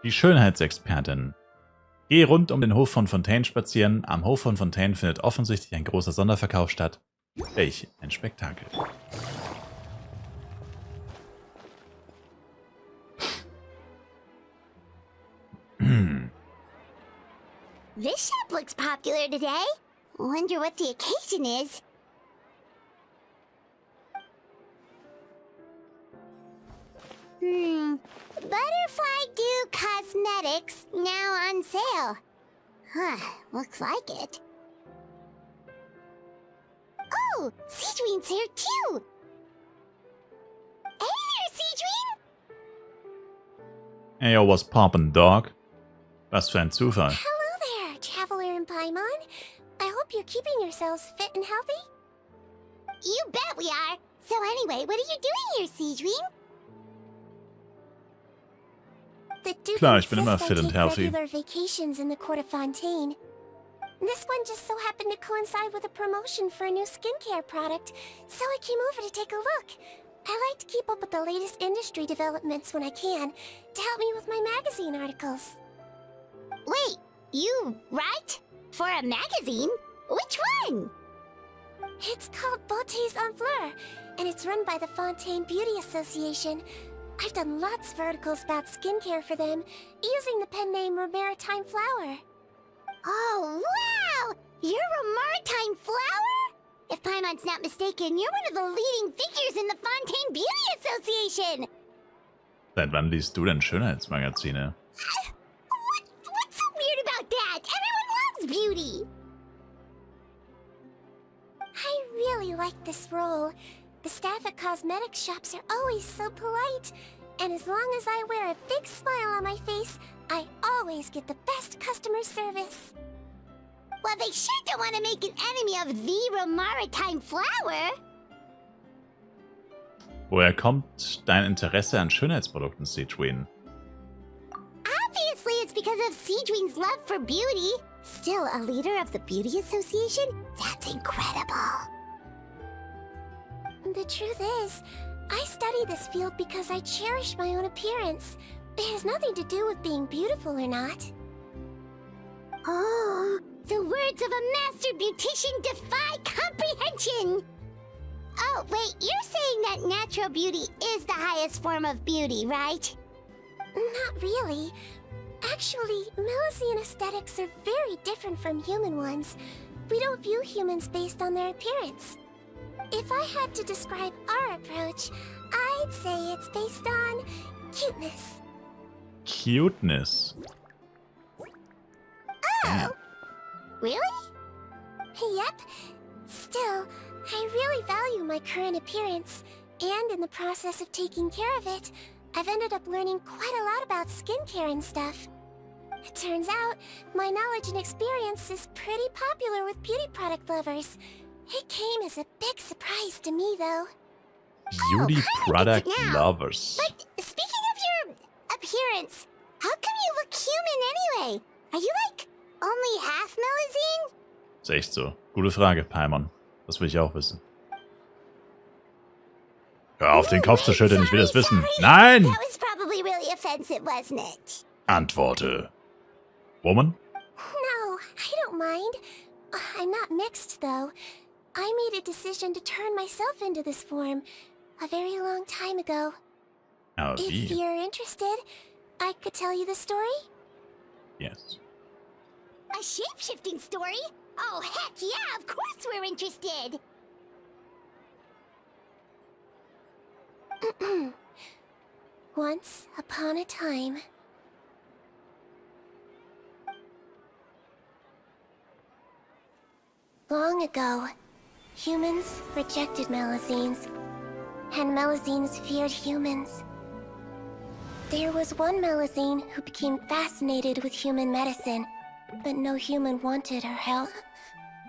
Die Schönheitsexpertin. Geh rund um den Hof von Fontaine spazieren. Am Hof von Fontaine findet offensichtlich ein großer Sonderverkauf statt. Welch ein Spektakel. This shop looks popular today. Wonder what the occasion is. Butterfly Dew Cosmetics now on sale. Huh, looks like it. Oh, Sigewinne's here too. Hey there, Sigewinne! Hey, yo, was poppin', dog? Was für ein Zufall. Hello there, Traveler and Paimon. I hope you're keeping yourselves fit and healthy. You bet we are. So anyway, what are you doing here, Sigewinne? The Duke Klar, ich bin immer insists I fit and take healthy. regular vacations in the court of Fontaine. This one just so happened to coincide with a promotion for a new skincare product, so I came over to take a look. I like to keep up with the latest industry developments when I can, to help me with my magazine articles. Wait, you write? For a magazine? Which one? It's called Beautés en Fleur, and it's run by the Fontaine Beauty Association. I've done lots of articles about skincare for them, using the pen name Maritime Flower. Oh, wow! You're a Maritime Flower? If Paimon's not mistaken, you're one of the leading figures in the Fontaine Beauty Association! Seit wann liest du denn Schönheitsmagazine? What's so weird about that? Everyone loves beauty! I really like this role. The staff at cosmetic shops are always so polite. And as long as I wear a big smile on my face, I always get the best customer service. Well, they sure don't want to make an enemy of the Maritime Flower. Woher kommt dein Interesse an Schönheitsprodukten, Sigewinne? Obviously, it's because of Sigewinne's love for beauty. Still a leader of the Beauty Association? That's incredible. The truth is, I study this field because I cherish my own appearance. It has nothing to do with being beautiful or not. Oh, the words of a master beautician defy comprehension! Oh, wait, you're saying that natural beauty is the highest form of beauty, right? Not really. Actually, Melusine aesthetics are very different from human ones. We don't view humans based on their appearance. If I had to describe our approach, I'd say it's based on cuteness. Cuteness. Oh! Really? Yep. Still, I really value my current appearance, and in the process of taking care of it, I've ended up learning quite a lot about skincare and stuff. It turns out, my knowledge and experience is pretty popular with beauty product lovers. It came as a big surprise to me, though. Beauty product now. lovers. But speaking of your appearance, how come you look human anyway? Are you like only half Melusine? Ist echt so. Gute Frage, Paimon. Das will ich auch wissen. Hör auf, den Kopf zu schütteln, ich will das wissen. Nein! That was probably really offensive, wasn't it? Antworte. Woman? No, I don't mind. I'm not mixed, though. I made a decision to turn myself into this form a very long time ago. Oh, If wie? you're interested, I could tell you the story. Yes. A shape-shifting story? Oh, heck yeah, of course we're interested! Once upon a time... Long ago, humans rejected Melusines, and Melusines feared humans. There was one Melusine who became fascinated with human medicine, but no human wanted her help.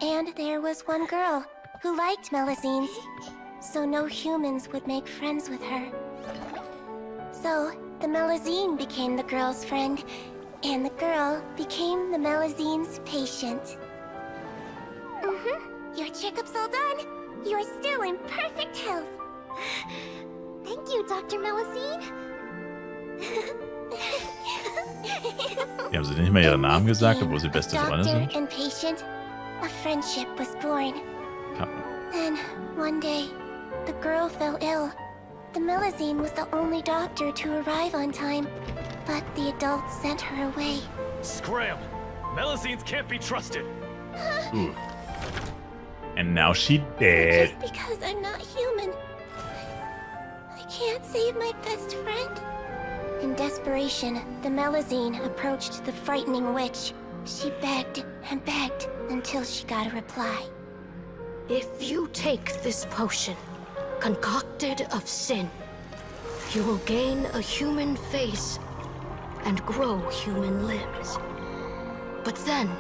And there was one girl who liked Melusines, so no humans would make friends with her. So, the Melusine became the girl's friend, and the girl became the Melusine's patient. Your checkup's all done. You're still in perfect health. Thank you, Dr. Melusine. Die haben sie nicht mal ihren Namen gesagt, obwohl sie beste Freunde sind? And patient, a friendship was born. Ja. Then, one day, the girl fell ill. The Melusine was the only doctor to arrive on time, but the adults sent her away. Scram! Melusines can't be trusted! Ooh. And now she dead. Just because I'm not human, I can't save my best friend. In desperation, the Melusine approached the frightening witch. She begged and begged until she got a reply. If you take this potion, concocted of sin, you will gain a human face and grow human limbs. But then,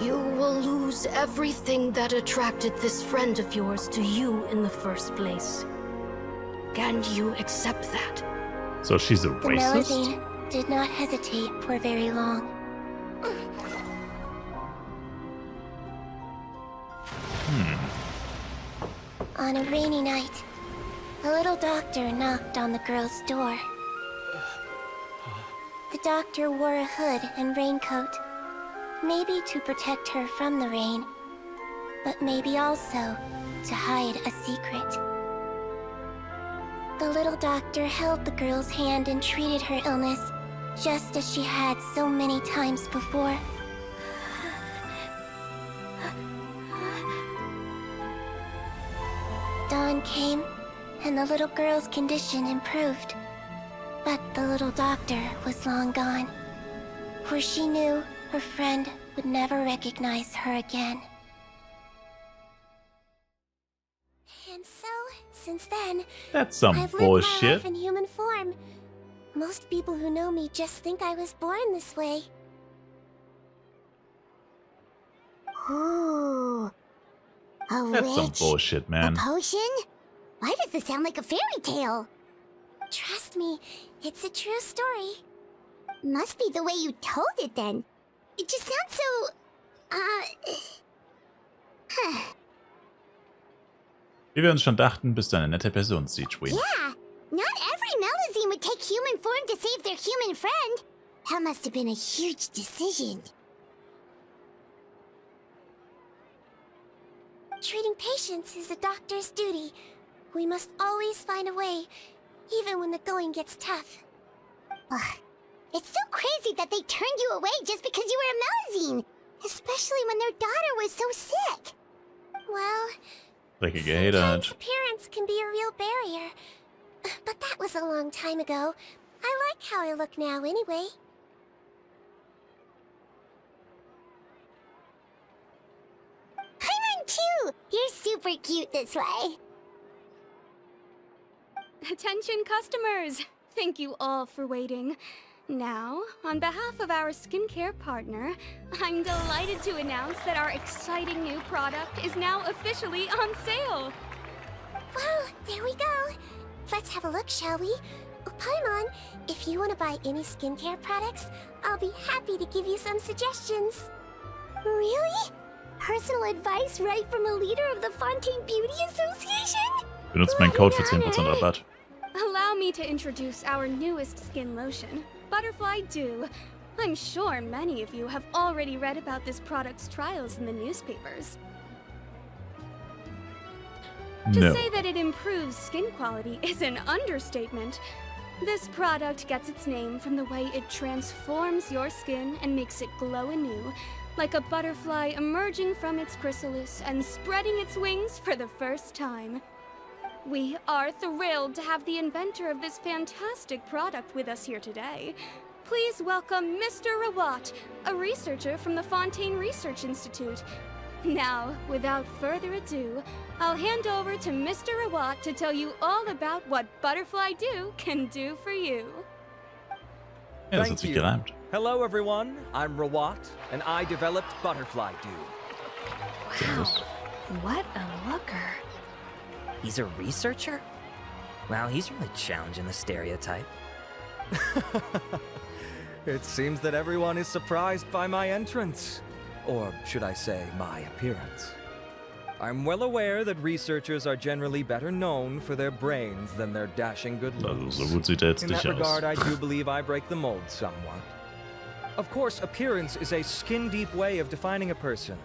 you will lose everything that attracted this friend of yours to you in the first place. Can you accept that? So she's a The racist? Melusine did not hesitate for very long. On a rainy night, a little doctor knocked on the girl's door. The doctor wore a hood and raincoat, maybe to protect her from the rain, but maybe also to hide a secret. The little doctor held the girl's hand and treated her illness, just as she had so many times before. Dawn came, and the little girl's condition improved. But the little doctor was long gone, for she knew her friend would never recognize her again. And so, since then, That's some I've lived my bullshit. life in human form. Most people who know me just think I was born this way. Ooh. A That's some bullshit, man. potion? Why does this sound like a fairy tale? Trust me, it's a true story. Must be the way you told it then. It just sounds so... Wie wir uns schon dachten, bist du eine nette Person, Sigewinne. Yeah, not every Melusine would take human form to save their human friend. That must have been a huge decision. Treating patients is a doctor's duty. We must always find a way, even when the going gets tough. It's so crazy that they turned you away just because you were a Melusine, especially when their daughter was so sick. Well, Dreckige sometimes Hater. appearance can be a real barrier. But that was a long time ago. I like how I look now anyway. I run too! You're super cute this way. Attention customers! Thank you all for waiting. Now, on behalf of our skincare partner, I'm delighted to announce that our exciting new product is now officially on sale! Well, there we go. Let's have a look, shall we? Oh, Paimon, if you want to buy any skincare products, I'll be happy to give you some suggestions. Really? Personal advice right from a leader of the Fontaine Beauty Association? Benutzt meinen Code für 10% Rabatt. Allow me to introduce our newest skin lotion, Butterfly Dew. I'm sure many of you have already read about this product's trials in the newspapers. To No. say that it improves skin quality is an understatement. This product gets its name from the way it transforms your skin and makes it glow anew, like a butterfly emerging from its chrysalis and spreading its wings for the first time. We are thrilled to have the inventor of this fantastic product with us here today. Please welcome Mr. Rabatt, a researcher from the Fontaine Research Institute. Now, without further ado, I'll hand over to Mr. Rabatt to tell you all about what Butterfly Dew can do for you. Ja, das hat Thank sich you. gereimt. Hello everyone, I'm Rabatt, and I developed Butterfly Dew. Servus. What a looker. He's a researcher? Wow, he's really challenging the stereotype. It seems that everyone is surprised by my entrance. Or should I say, my appearance. I'm well aware that researchers are generally better known for their brains than their dashing good Also, looks. so gut sieht er jetzt In nicht that aus. regard, I do believe I break the mold somewhat. Of course, appearance is a skin-deep way of defining a person.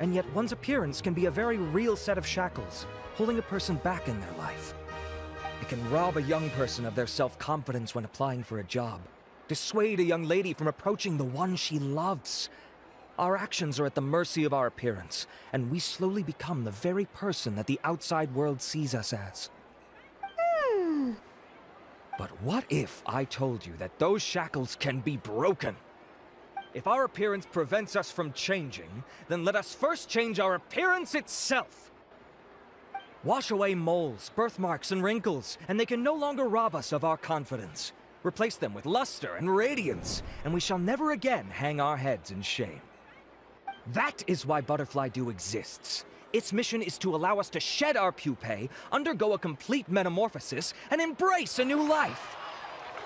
And yet one's appearance can be a very real set of shackles, holding a person back in their life. It can rob a young person of their self-confidence when applying for a job, dissuade a young lady from approaching the one she loves. Our actions are at the mercy of our appearance, and we slowly become the very person that the outside world sees us as. But what if I told you that those shackles can be broken? If our appearance prevents us from changing, then let us first change our appearance itself. Wash away moles, birthmarks, and wrinkles, and they can no longer rob us of our confidence. Replace them with luster and radiance, and we shall never again hang our heads in shame. That is why Butterfly Dew exists. Its mission is to allow us to shed our pupae, undergo a complete metamorphosis, and embrace a new life.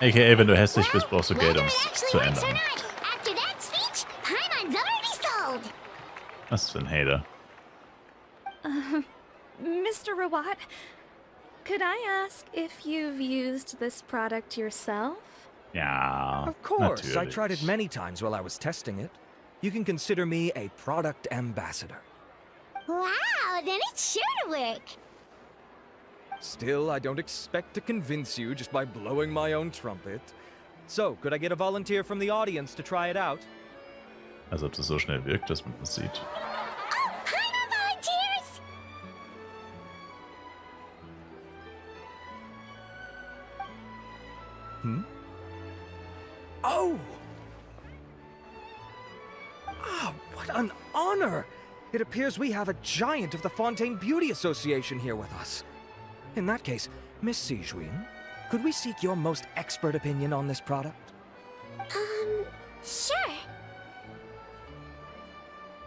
AKA, wenn du hässlich bist, brauchst du Geld, um es zu ändern. After that speech, Paimon's already sold. Was für ein Hater. Mr. Rabatt, could I ask if you've used this product yourself? Ja, Of course, I natürlich. tried it many times while I was testing it. You can consider me a product ambassador. Wow, then it's sure to work. Still, I don't expect to convince you just by blowing my own trumpet. So, could I get a volunteer from the audience to try it out? Als ob es so schnell wirkt, dass man das sieht. Oh, Paimon volunteers! Oh! Ah, what an honor! It appears we have a giant of the Fontaine Beauty Association here with us. In that case, Miss Sigewinne, could we seek your most expert opinion on this product? Sure.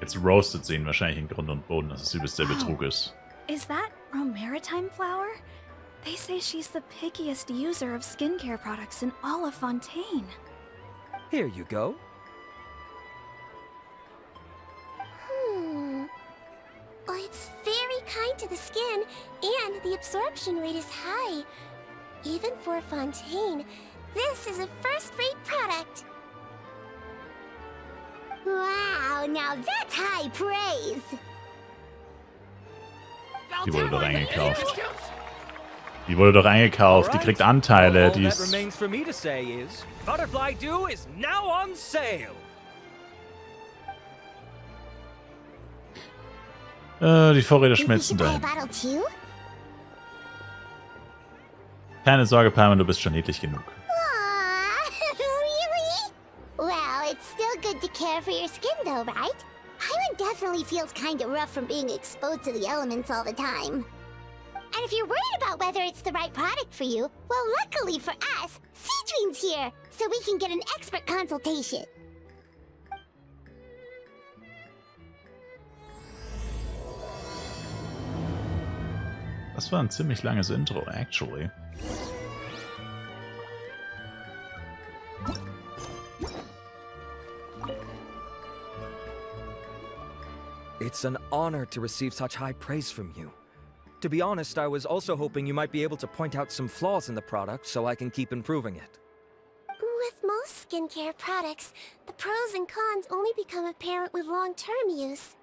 Jetzt roastet sie ihn wahrscheinlich in Grund und Boden, dass es übelst der Betrug ist. Is that Romaritime flower? They say she's the pickiest user of skincare products in all of Fontaine. Here you go. Well, it's very kind to the skin, and the absorption rate is high. Even for Fontaine, this is a first-rate product. Wow, now that's high praise. Die wurde doch eingekauft. Die wurde doch eingekauft, die kriegt Anteile, All die that ist... remains for me to say is, Butterfly Dew is now on sale. Die Vorräte Think we schmelzen should buy a dahin. bottle too? Keine Sorge, Paimon, du bist schon niedlich genug. Aww, really? Well, it's still good to care for your skin though, right? Paimon definitely feels kinda rough from being exposed to the elements all the time. And if you're worried about whether it's the right product for you, well, luckily for us, Sigewinne's here, so we can get an expert consultation. Das war ein ziemlich langes Intro, actually. It's an honor to receive such high praise from you. To be honest, I was also hoping you might be able to point out some flaws in the product so I can keep improving it. With most skincare products, the pros and cons only become apparent with long-term use.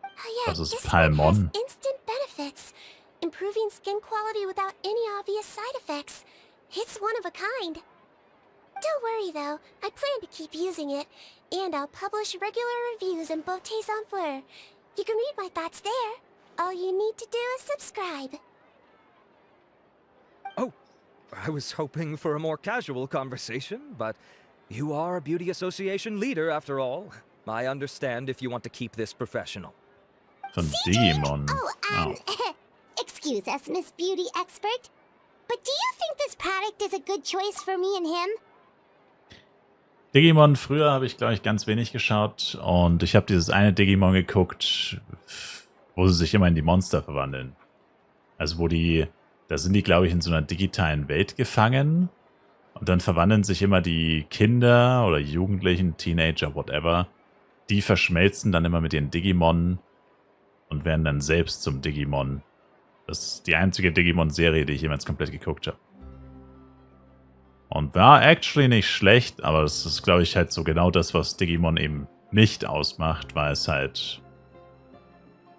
Oh yeah, Das ist this one has Palmon. instant benefits, improving skin quality without any obvious side effects. It's one of a kind. Don't worry though, I plan to keep using it, and I'll publish regular reviews in Beautés en Fleur. You can read my thoughts there. All you need to do is subscribe. Oh, I was hoping for a more casual conversation, but you are a beauty association leader after all. I understand if you want to keep this professional. Von Digimon. Oh, excuse us, Miss Beauty Expert. But do you think this product is a good choice for me and him? Digimon, früher habe ich, glaube ich, ganz wenig geschaut. Und ich habe dieses eine Digimon geguckt, wo sie sich immer in die Monster verwandeln. Also wo die, da sind die, glaube ich, in so einer digitalen Welt gefangen. Und dann verwandeln sich immer die Kinder oder Jugendlichen, Teenager, whatever. Die verschmelzen dann immer mit ihren Digimon und werden dann selbst zum Digimon. Das ist die einzige Digimon-Serie, die ich jemals komplett geguckt habe. Und war actually nicht schlecht, aber das ist, glaube ich, halt so genau das, was Digimon eben nicht ausmacht, weil es halt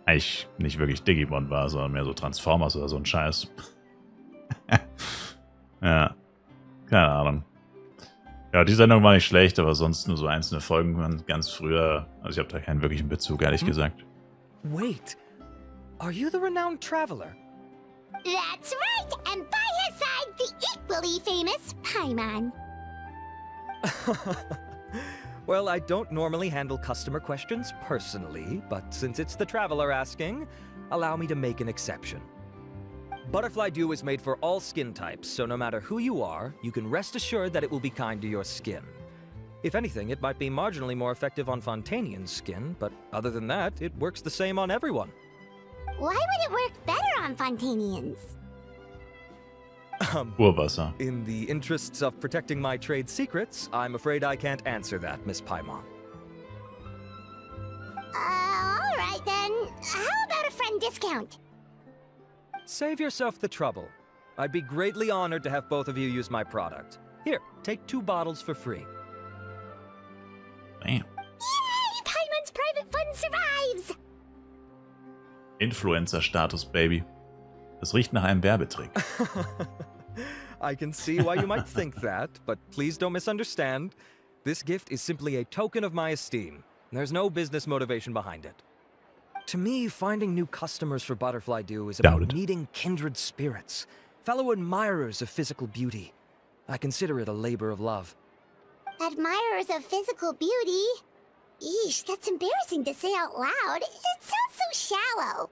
eigentlich nicht wirklich Digimon war, sondern mehr so Transformers oder so ein Scheiß. Ja, keine Ahnung. Ja, die Sendung war nicht schlecht, aber sonst nur so einzelne Folgen waren ganz früher. Also ich habe da keinen wirklichen Bezug, ehrlich gesagt. Wait, are you the renowned traveler? That's right, and by his side, the equally famous Paimon. Well, I don't normally handle customer questions personally, but since it's the traveler asking, allow me to make an exception. Butterfly Dew is made for all skin types, so no matter who you are, you can rest assured that it will be kind to your skin. If anything, it might be marginally more effective on Fontainian's skin, but other than that, it works the same on everyone. Why would it work better on Fontainians? Urwasser. In the interests of protecting my trade secrets, I'm afraid I can't answer that, Miss Paimon. Alright then. How about a friend discount? Save yourself the trouble. I'd be greatly honored to have both of you use my product. Here, take 2 bottles for free. Damn. Yay! Paimon's private fund survives! Influencer-Status, Baby. Das riecht nach einem Werbetrick. I can see why you might think that, but please don't misunderstand. This gift is simply a token of my esteem. There's no business motivation behind it. To me, finding new customers for Butterfly Dew is about Doubted. meeting kindred spirits, fellow admirers of physical beauty. I consider it a labor of love. Admirers of physical beauty? Eesh, that's embarrassing to say out loud. It sounds so shallow.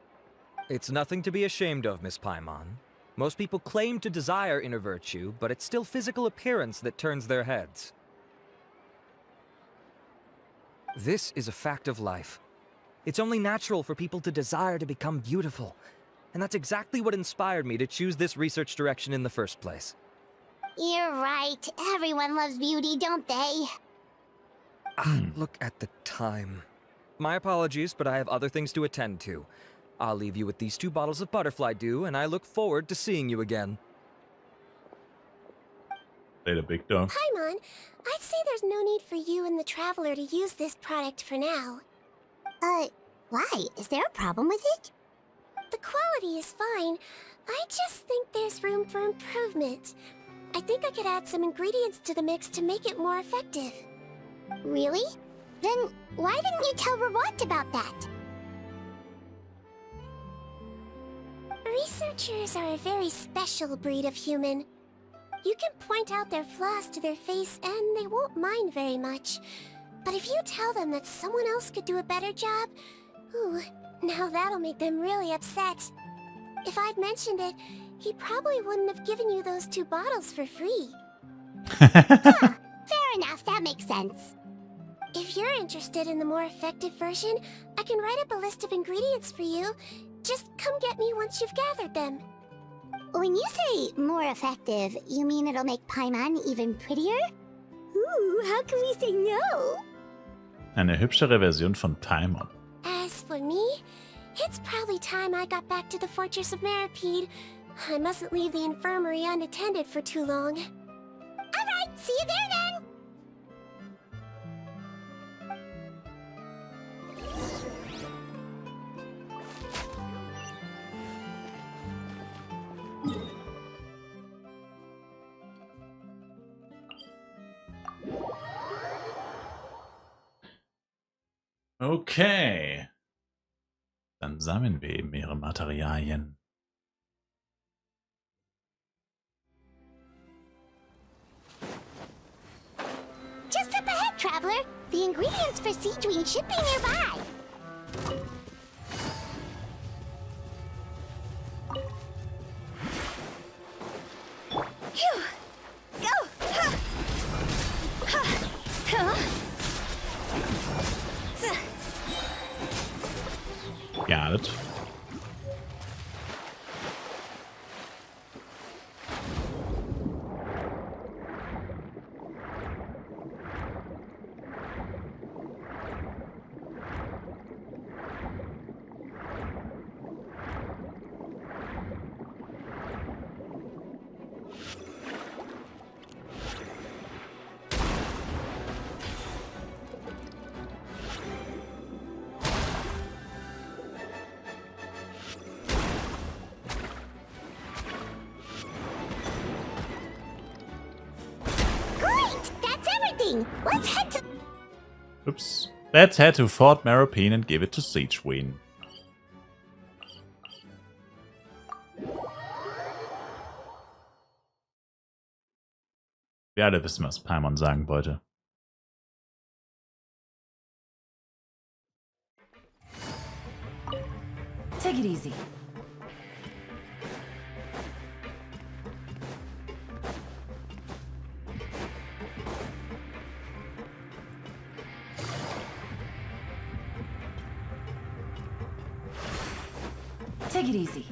It's nothing to be ashamed of, Miss Paimon. Most people claim to desire inner virtue, but it's still physical appearance that turns their heads. This is a fact of life. It's only natural for people to desire to become beautiful. And that's exactly what inspired me to choose this research direction in the first place. You're right. Everyone loves beauty, don't they? Look at the time. My apologies, but I have other things to attend to. I'll leave you with these 2 bottles of Butterfly Dew, and I look forward to seeing you again. Later, big dog. Paimon, I'd say there's no need for you and the Traveler to use this product for now. Why? Is there a problem with it? The quality is fine. I just think there's room for improvement. I think I could add some ingredients to the mix to make it more effective. Really? Then why didn't you tell Rabatt about that? Researchers are a very special breed of human. You can point out their flaws to their face and they won't mind very much. But if you tell them that someone else could do a better job, ooh, now that'll make them really upset. If I'd mentioned it, he probably wouldn't have given you those 2 bottles for free. Fair enough, that makes sense. If you're interested in the more effective version, I can write up a list of ingredients for you. Just come get me once you've gathered them. When you say more effective, you mean it'll make Paimon even prettier? Ooh, how can we say no? Eine hübschere Version von Paimon. As for me, it's probably time I got back to the Fortress of Meripede. I mustn't leave the infirmary unattended for too long. Alright, see you there then! Okay. Dann sammeln wir eben ihre Materialien. Just up ahead, Traveler. The ingredients for Sigewinne should be nearby. Phew! Go! Ha! Ha! Huh? Got it. exciting! Let's head to... Oops. Let's head to Fort Maripene and give it to Sigewinne. Wir alle wissen, was Paimon sagen wollte. Take it easy. Take it easy.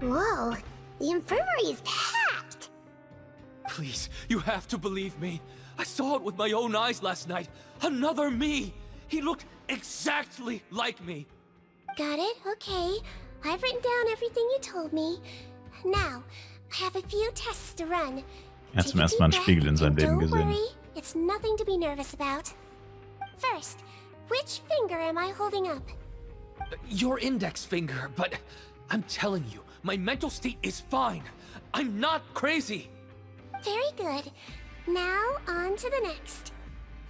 Whoa, the infirmary is packed! Please, you have to believe me. I saw it with my own eyes last night. Another me! He looked exactly like me. Got it, okay. I've written down everything you told me. Now, I have a few tests to run. Er hat zum ersten Mal einen Spiegel in seinem Leben Don't gesehen. worry, it's nothing to be nervous about. First, which finger am I holding up? Your index finger, but I'm telling you, my mental state is fine. I'm not crazy. Very good. Now, on to the next.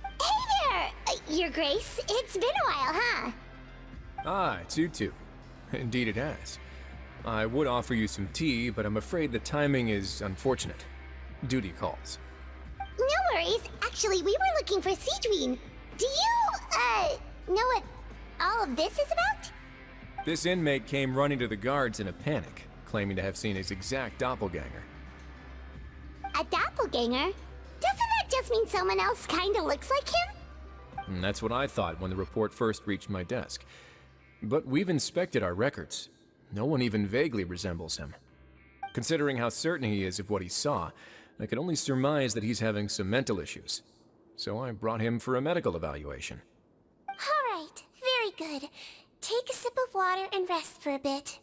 Hey there, Your Grace. It's been a while, huh? Ah, it's you two. Indeed it has. I would offer you some tea, but I'm afraid the timing is unfortunate. Duty calls. No worries. Actually, we were looking for Sigewinne. Do you, know what all of this is about? This inmate came running to the guards in a panic, claiming to have seen his exact doppelganger. A doppelganger? Doesn't that just mean someone else kinda looks like him? And that's what I thought when the report first reached my desk. But we've inspected our records. No one even vaguely resembles him. Considering how certain he is of what he saw, I could only surmise that he's having some mental issues. So I brought him for a medical evaluation. Alright, very good. Take a sip of water and rest for a bit.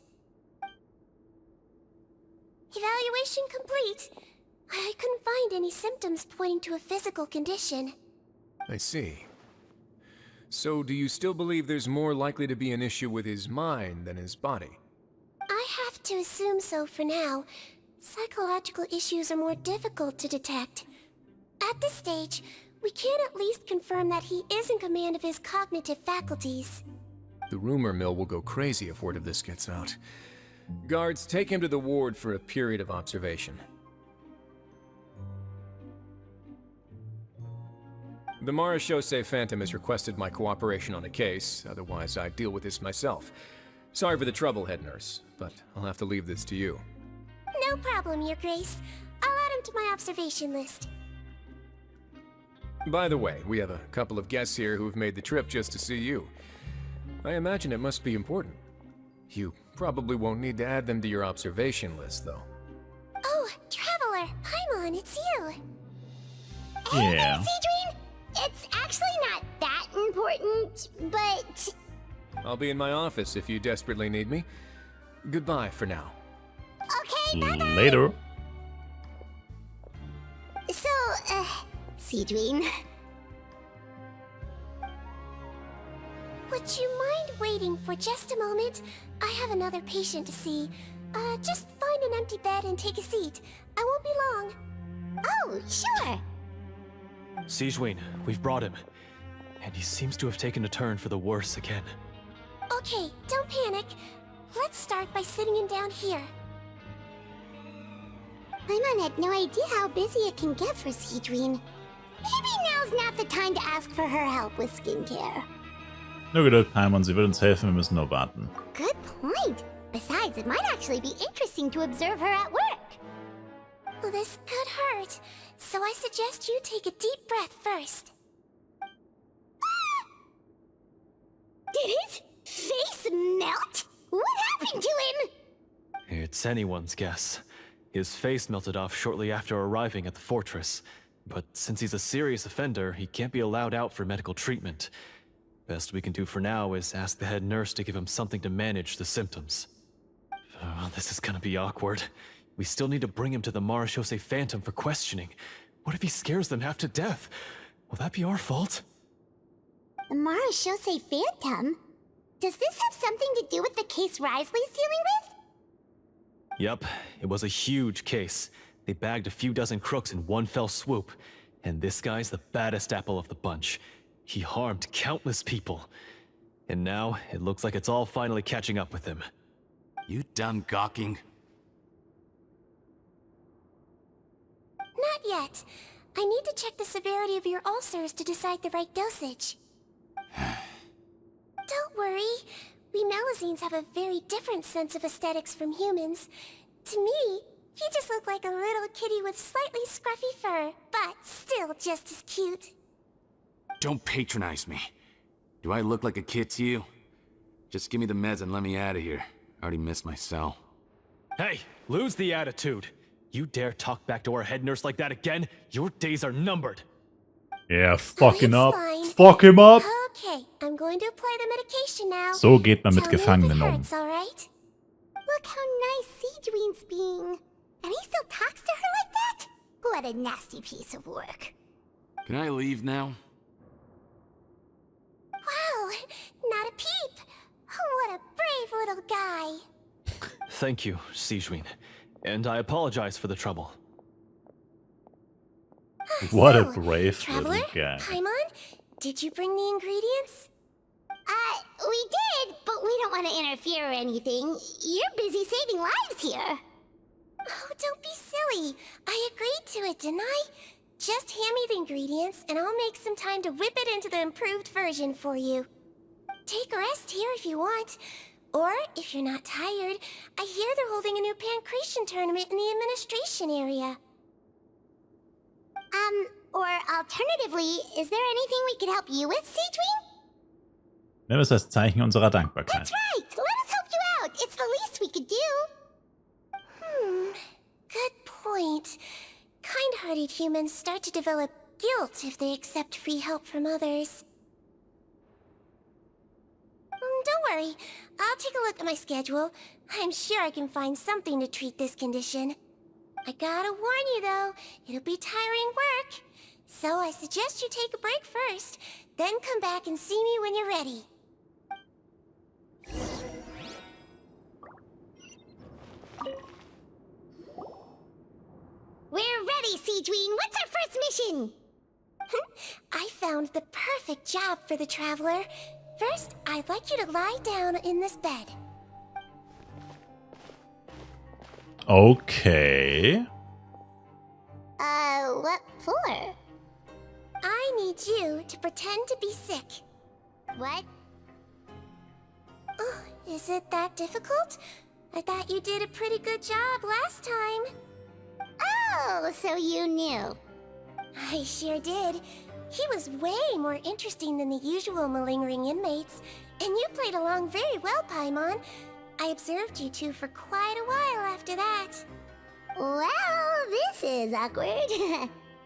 Evaluation complete. I couldn't find any symptoms pointing to a physical condition. I see. So do you still believe there's more likely to be an issue with his mind than his body? I have to assume so for now. Psychological issues are more difficult to detect. At this stage, we can at least confirm that he is in command of his cognitive faculties. The rumor mill will go crazy if word of this gets out. Guards, take him to the ward for a period of observation. The Marechaussee Phantom has requested my cooperation on a case, otherwise I'd deal with this myself. Sorry for the trouble, head nurse, but I'll have to leave this to you. No problem, Your Grace. I'll add him to my observation list. By the way, we have a couple of guests here who've made the trip just to see you. I imagine it must be important. You probably won't need to add them to your observation list, though. Oh, Traveler! Paimon, it's you! Yeah. Hey, Sigewinne! It's actually not that important, but... I'll be in my office if you desperately need me. Goodbye for now. Okay, bye-bye! Later. So, Sigewinne... Would you mind waiting for just a moment? I have another patient to see. Just find an empty bed and take a seat. I won't be long. Oh, sure! Sigewinne, we've brought him. And he seems to have taken a turn for the worse again. Okay, don't panic. Let's start by sitting him down here. Paimon had no idea how busy it can get for Sigewinne. Maybe now's not the time to ask for her help with skincare. Nur Geduld, Paimon, sie wird uns helfen, wir müssen nur warten. Good point. Besides, it might actually be interesting to observe her at work. Well, this could hurt, so I suggest you take a deep breath first. Did his face melt? What happened to him? It's anyone's guess. His face melted off shortly after arriving at the fortress. But since he's a serious offender, he can't be allowed out for medical treatment. Best we can do for now is ask the head nurse to give him something to manage the symptoms. Oh, this is gonna be awkward. We still need to bring him to the Marechaussee Phantom for questioning. What if he scares them half to death? Will that be our fault? The Marechaussee Phantom? Does this have something to do with the case Risley's dealing with? Yep, it was a huge case. They bagged a few dozen crooks in one fell swoop. And this guy's the baddest apple of the bunch. He harmed countless people. And now, it looks like it's all finally catching up with him. You done gawking? Not yet. I need to check the severity of your ulcers to decide the right dosage. Don't worry. We Melusines have a very different sense of aesthetics from humans. To me, you just look like a little kitty with slightly scruffy fur, but still just as cute. Don't patronize me. Do I look like a kid to you? Just give me the meds and let me out of here. I already missed my cell. Hey, lose the attitude. You dare talk back to our head nurse like that again? Your days are numbered. Ja, fuck him up. Fine. Fuck him up. Okay, I'm going to apply the medication now. So geht man mit Tell me if Gefangenen it um. hurts, all right? Look how nice Sigewinne's being. And he still talks to her like that? What a nasty piece of work. Can I leave now? Wow, not a peep. What a brave little guy. Thank you, Sigewinne. And I apologize for the trouble. What a So, brave Traveler, little guy. Paimon, did you bring the ingredients? We did, but we don't want to interfere or anything. You're busy saving lives here. Oh, don't be silly. I agreed to it, didn't I? Just hand me the ingredients, and I'll make some time to whip it into the improved version for you. Take a rest here if you want. Or, if you're not tired, I hear they're holding a new pancreation tournament in the administration area. Or alternatively, is there anything we could help you with, Sigewinne? Nimm es als Zeichen unserer Dankbarkeit. That's right! Let us help you out! It's the least we could do! Good point. Kind-hearted humans start to develop guilt if they accept free help from others. Don't worry. I'll take a look at my schedule. I'm sure I can find something to treat this condition. I gotta warn you, though. It'll be tiring work. So I suggest you take a break first, then come back and see me when you're ready. We're ready, Sigewinne. What's our first mission? I found the perfect job for the Traveler. First, I'd like you to lie down in this bed. Okay. What for? I need you to pretend to be sick. What? Oh, is it that difficult? I thought you did a pretty good job last time. Oh, so you knew. I sure did. He was way more interesting than the usual malingering inmates, and you played along very well, Paimon. I observed you two for quite a while after that. Well, this is awkward.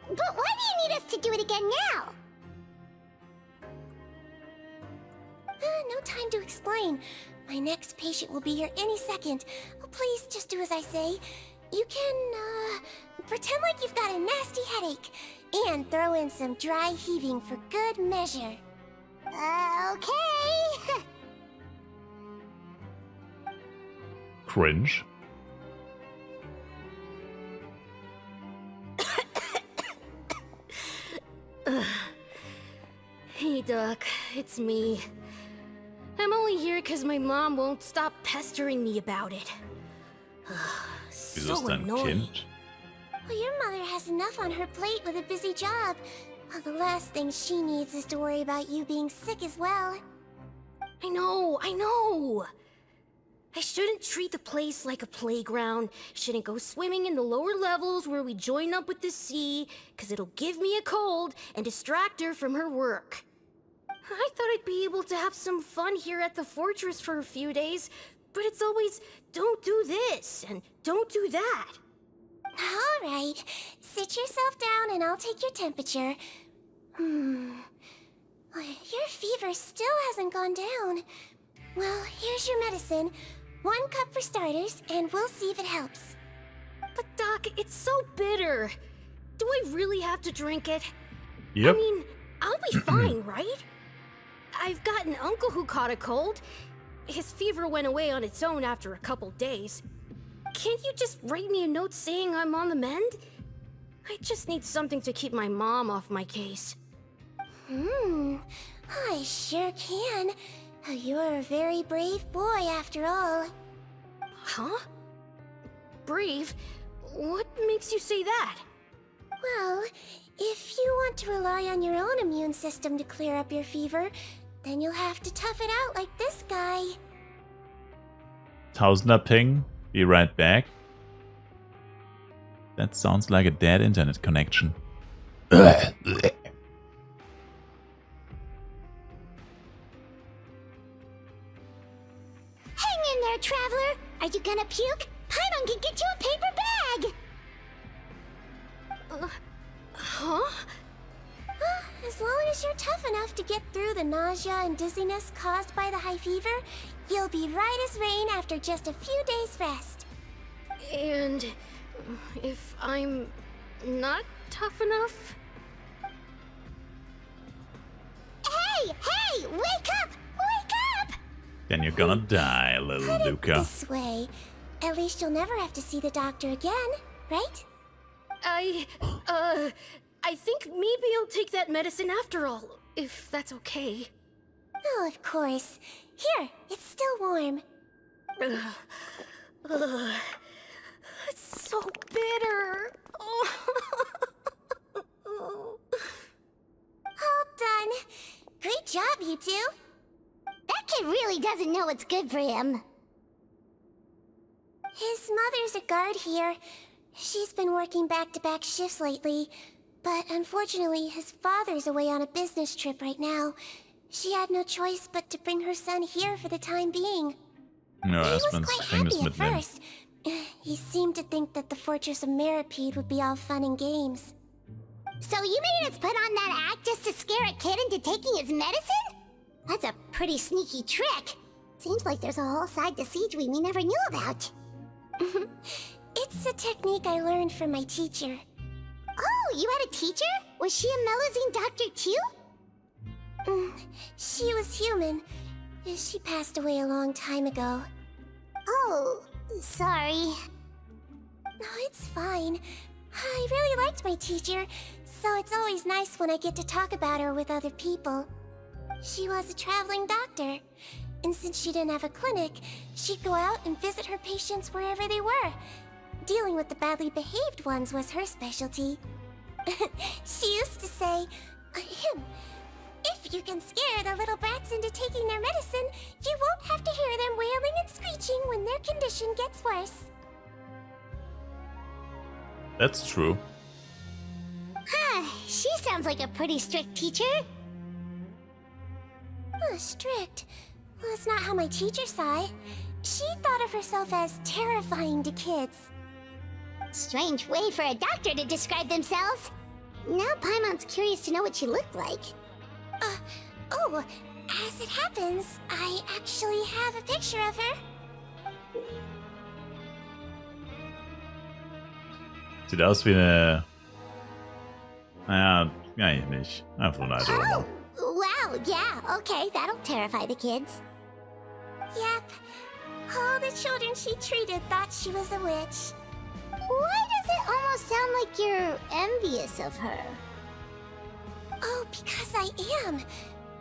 But why do you need us to do it again now? No time to explain. My next patient will be here any second. Oh, please, just do as I say. You can, pretend like you've got a nasty headache, and throw in some dry heaving for good measure. Okay. Cringe. Hey, Doc, it's me. I'm only here because my mom won't stop pestering me about it. Wieso ist So dein annoying. Kind? Well, your mother has enough on her plate with a busy job. Well, the last thing she needs is to worry about you being sick as well. I know. I shouldn't treat the place like a playground. Shouldn't go swimming in the lower levels where we join up with the sea, because it'll give me a cold and distract her from her work. I thought I'd be able to have some fun here at the fortress for a few days, but it's always, don't do this and don't do that. All right, sit yourself down and I'll take your temperature. Your fever still hasn't gone down. Well, here's your medicine. 1 cup for starters, and we'll see if it helps. But Doc, it's so bitter. Do I really have to drink it? Yep. I mean, I'll be fine, right? I've got an uncle who caught a cold. His fever went away on its own after a couple days. Can't you just write me a note saying I'm on the mend? I just need something to keep my mom off my case. I sure can. You're a very brave boy after all. Huh? Brave? What makes you say that? Well, if you want to rely on your own immune system to clear up your fever, then you'll have to tough it out like this guy. Tausender Ping. Be right back. That sounds like a dead internet connection. Hang in there, traveler. Are you gonna puke? Paimon can get you a paper bag. Huh? As long as you're tough enough to get through the nausea and dizziness caused by the high fever, you'll be right as rain after just a few days' rest. And if I'm not tough enough? Hey! Wake up! Wake up! Then you're gonna die, little Put it Luca. this way. At least you'll never have to see the doctor again, right? I think maybe I'll take that medicine after all, if that's okay. Oh, of course. Here, it's still warm. It's so bitter. All done. Great job, you two. That kid really doesn't know what's good for him. His mother's a guard here. She's been working back-to-back shifts lately, but unfortunately his father's away on a business trip right now. She had no choice but to bring her son here for the time being. Ja, He was erstmal ins quite Gefängnis happy at mitnehmen. first. He seemed to think that the Fortress of Meripede would be all fun and games. So you made us put on that act just to scare a kid into taking his medicine? That's a pretty sneaky trick. Seems like there's a whole side to Sigewinne we never knew about. It's a technique I learned from my teacher. Oh, you had a teacher? Was she a Melusine doctor too? She was human. She passed away a long time ago. Oh, sorry. No, it's fine. I really liked my teacher, so it's always nice when I get to talk about her with other people. She was a traveling doctor, and since she didn't have a clinic, she'd go out and visit her patients wherever they were. Dealing with the badly behaved ones was her specialty. She used to say, if you can scare the little brats into taking their medicine, you won't have to hear them wailing and screeching when their condition gets worse. That's true. She sounds like a pretty strict teacher. Strict? Well, that's not how my teacher saw it. She thought of herself as terrifying to kids. Strange way for a doctor to describe themselves. Now Paimon's curious to know what she looked like. As it happens, I actually have a picture of her. Sieht aus wie eine... Naja, eigentlich nicht. Einfach eine alte Oma. Wow, yeah, okay, that'll terrify the kids. Yep. All the children she treated thought she was a witch. Why does it almost sound like you're envious of her? Oh, because I am.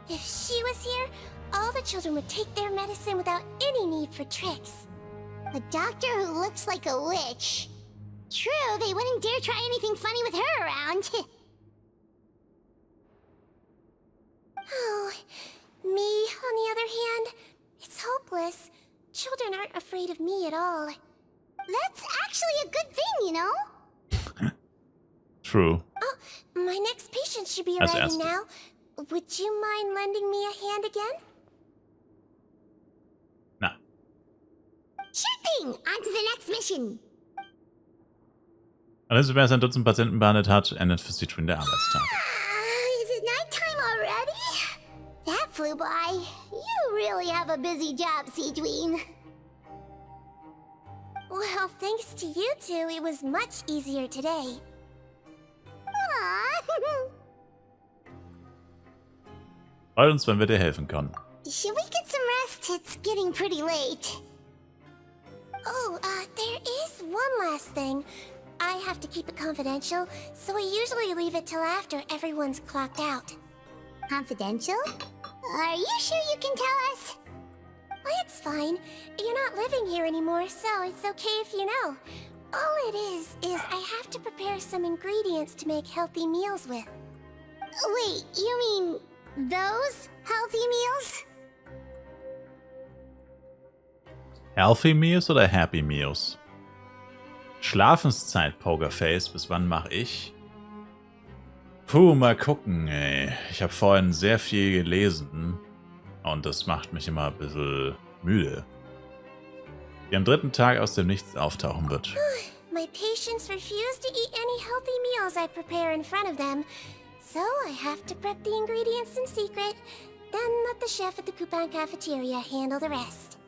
If she was here, all the children would take their medicine without any need for tricks. A doctor who looks like a witch. True, they wouldn't dare try anything funny with her around. Oh, me, on the other hand, it's hopeless. Children aren't afraid of me at all. That's actually a good thing, you know? True. Oh, my next patient should be Als arriving Erste. now. Would you mind lending me a hand again? Na. Sure thing! On to the next mission! Alles, wer sein Dutzend Patienten behandelt hat, endet für Sigewinne der Arbeitstag. Is it nighttime already? That flew by. You really have a busy job, Sigewinne. Well, thanks to you two, it was much easier today. Aww. Freut uns, wenn wir dir helfen können. Should we get some rest? It's getting pretty late. Oh, there is one last thing. I have to keep it confidential, so I usually leave it till after everyone's clocked out. Confidential? Are you sure you can tell us? Well, it's fine. You're not living here anymore, so it's okay if you know. All it is I have to prepare some ingredients to make healthy meals with. Wait, you mean those healthy meals? Healthy Meals oder Happy Meals? Schlafenszeit, Pokerface. Bis wann mache ich? Puh, mal gucken, ey. Ich habe vorhin sehr viel gelesen. Und das macht mich immer ein bisschen müde. Wie am 3. Tag aus dem Nichts auftauchen wird. My patients refuse to eat any healthy meals I prepare in front of them. So I have to prep the ingredients in secret, then let the chef at the coupon cafeteria handle the rest.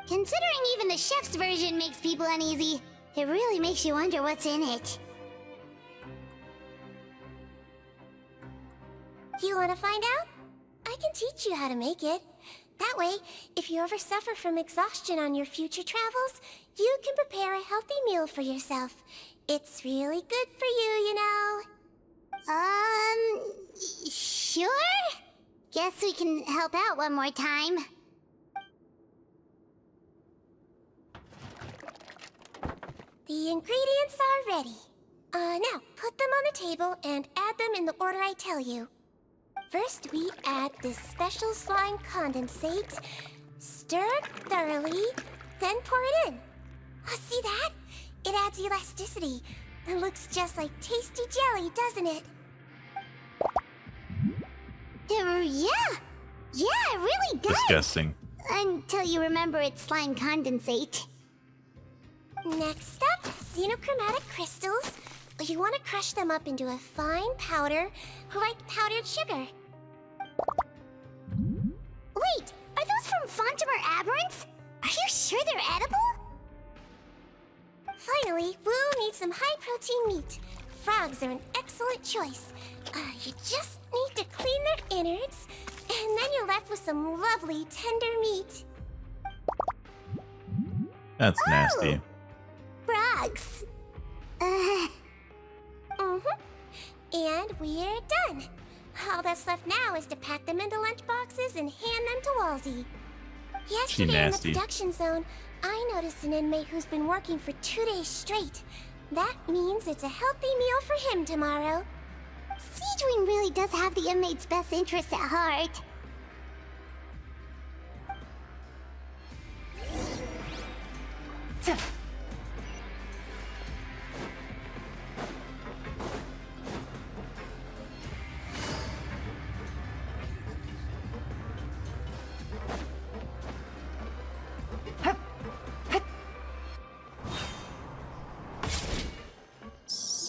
Considering even the chef's version makes people uneasy, it really makes you wonder what's in it. You want to find out? I can teach you how to make it. That way, if you ever suffer from exhaustion on your future travels, you can prepare a healthy meal for yourself. It's really good for you, you know. Sure? Guess we can help out one more time. The ingredients are ready. Now, put them on the table and add them in the order I tell you. First, we add this special slime condensate, stir it thoroughly, then pour it in. See that? It adds elasticity. It looks just like tasty jelly, doesn't it? Yeah, it really does. Disgusting. Until you remember it's slime condensate. Next up, xenochromatic crystals. You want to crush them up into a fine powder, like powdered sugar. Wait, are those from Fontimer Aberrants? Are you sure they're edible? Finally, Woo needs some high-protein meat. Frogs are an excellent choice. You just need to clean their innards, and then you're left with some lovely, tender meat. That's nasty. Frogs. And we're done. All that's left now is to pack them into lunch boxes and hand them to Walsey. Yesterday in the production zone, I noticed an inmate who's been working for 2 days straight. That means it's a healthy meal for him tomorrow. Sigewinne really does have the inmate's best interests at heart.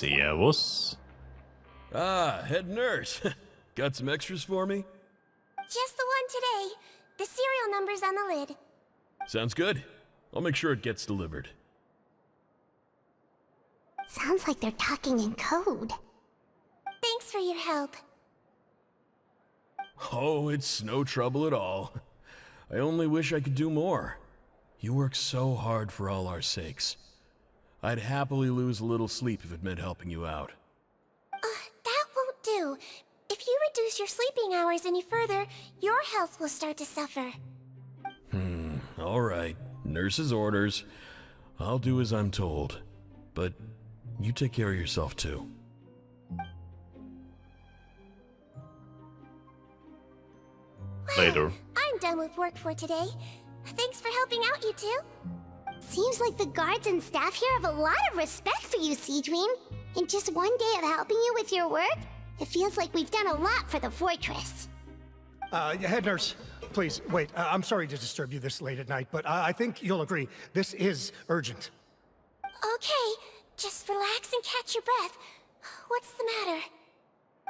Servus. Ah, head nurse. Got some extras for me? Just the one today. The serial number's on the lid. Sounds good. I'll make sure it gets delivered. Sounds like they're talking in code. Thanks for your help. Oh, it's no trouble at all. I only wish I could do more. You work so hard for all our sakes. I'd happily lose a little sleep if it meant helping you out. That won't do. If you reduce your sleeping hours any further, your health will start to suffer. All right. Nurse's orders. I'll do as I'm told. But you take care of yourself too. Later. I'm done with work for today. Thanks for helping out, you two. Seems like the guards and staff here have a lot of respect for you, Sigewinne. In just one day of helping you with your work, it feels like we've done a lot for the fortress. Head nurse, please, wait. I'm sorry to disturb you this late at night, but I think you'll agree. This is urgent. Okay, just relax and catch your breath. What's the matter?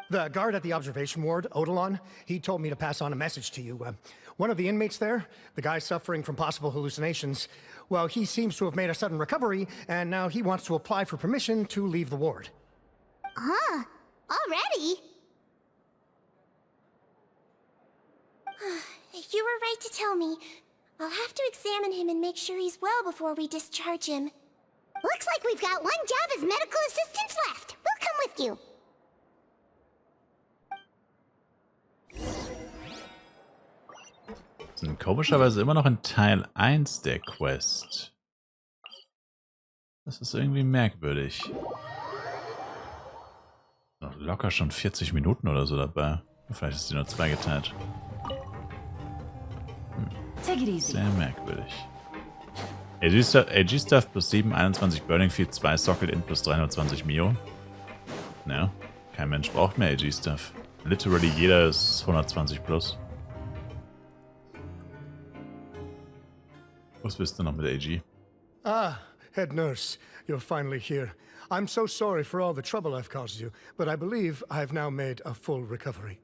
The guard at the observation ward, Odilon, he told me to pass on a message to you. One of the inmates there, the guy suffering from possible hallucinations, well, he seems to have made a sudden recovery, and now he wants to apply for permission to leave the ward. Huh? Already? You were right to tell me. I'll have to examine him and make sure he's well before we discharge him. Looks like we've got one job as medical assistants left. We'll come with you. Wir sind komischerweise immer noch in Teil 1 der Quest. Das ist irgendwie merkwürdig. Noch locker schon 40 Minuten oder so dabei. Vielleicht ist sie nur zweigeteilt. Sehr merkwürdig. AG Stuff plus 7, 21 Burning Feed, 2 Socket In plus 320 Mio. Ja, kein Mensch braucht mehr AG Stuff. Literally jeder ist 120 plus. Was willst du noch mit AG? Ah, head nurse, you're finally here. I'm so sorry for all the trouble I've caused you, but I believe I've now made a full recovery.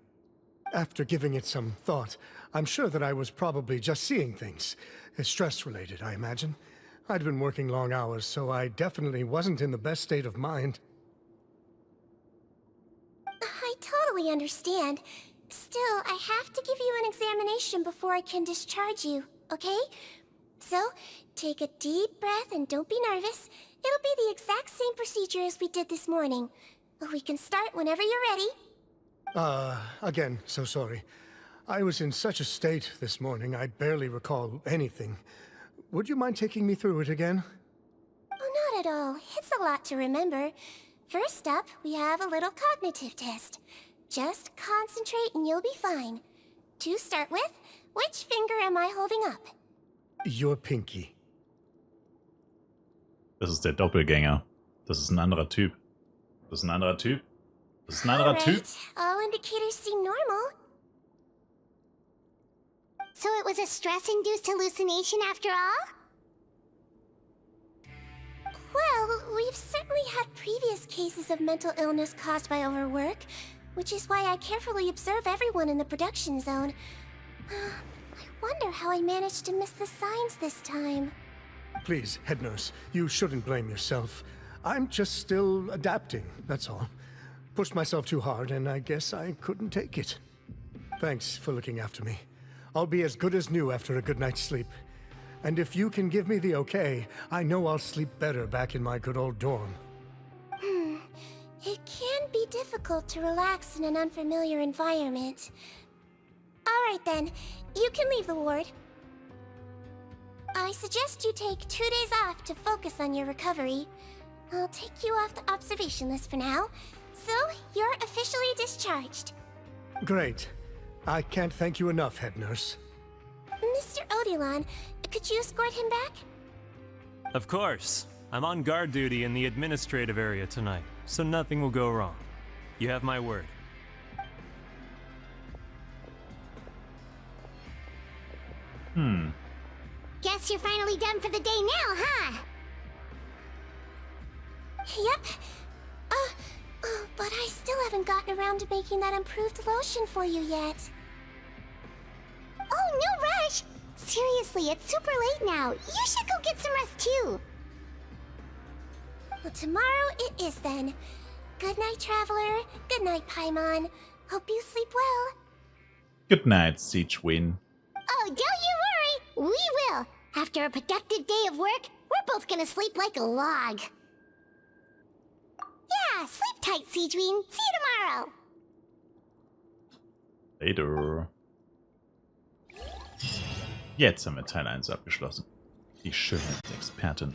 After giving it some thought, I'm sure that I was probably just seeing things. Stress-related, I imagine. I'd been working long hours, so I definitely wasn't in the best state of mind. I totally understand. Still, I have to give you an examination before I can discharge you, okay? So, take a deep breath and don't be nervous. It'll be the exact same procedure as we did this morning. We can start whenever you're ready. Again, so sorry. I was in such a state this morning, I barely recall anything. Would you mind taking me through it again? Oh, not at all. It's a lot to remember. First up, we have a little cognitive test. Just concentrate and you'll be fine. To start with, which finger am I holding up? Your pinky. Das ist der Doppelgänger. Das ist ein anderer Typ. Das ist ein anderer Typ. Das ist ein anderer Typ. All indicators seem normal. So it was a stress-induced hallucination after all? Well, we've certainly had previous cases of mental illness caused by overwork, which is why I carefully observe everyone in the production zone. I wonder how I managed to miss the signs this time. Please, head nurse, you shouldn't blame yourself. I'm just still adapting, that's all. Pushed myself too hard, and I guess I couldn't take it. Thanks for looking after me. I'll be as good as new after a good night's sleep. And if you can give me the okay, I know I'll sleep better back in my good old dorm. It can be difficult to relax in an unfamiliar environment. Alright then, you can leave the ward. I suggest you take 2 days off to focus on your recovery. I'll take you off the observation list for now, so you're officially discharged. Great. I can't thank you enough, head nurse. Mr. Odilon, could you escort him back? Of course. I'm on guard duty in the administrative area tonight, so nothing will go wrong. You have my word. Guess you're finally done for the day now, huh? Yep. But I still haven't gotten around to making that improved lotion for you yet. Oh, no rush! Seriously, it's super late now. You should go get some rest too. Well, tomorrow it is then. Good night, Traveler. Good night, Paimon. Hope you sleep well. Good night, Sigewinne. Oh, don't you worry. We will. After a productive day of work, we're both gonna sleep like a log. Yeah, sleep tight, Sigewinne. See you tomorrow. Later. Jetzt haben wir Teil 1 abgeschlossen. Die Schönheitsexpertin.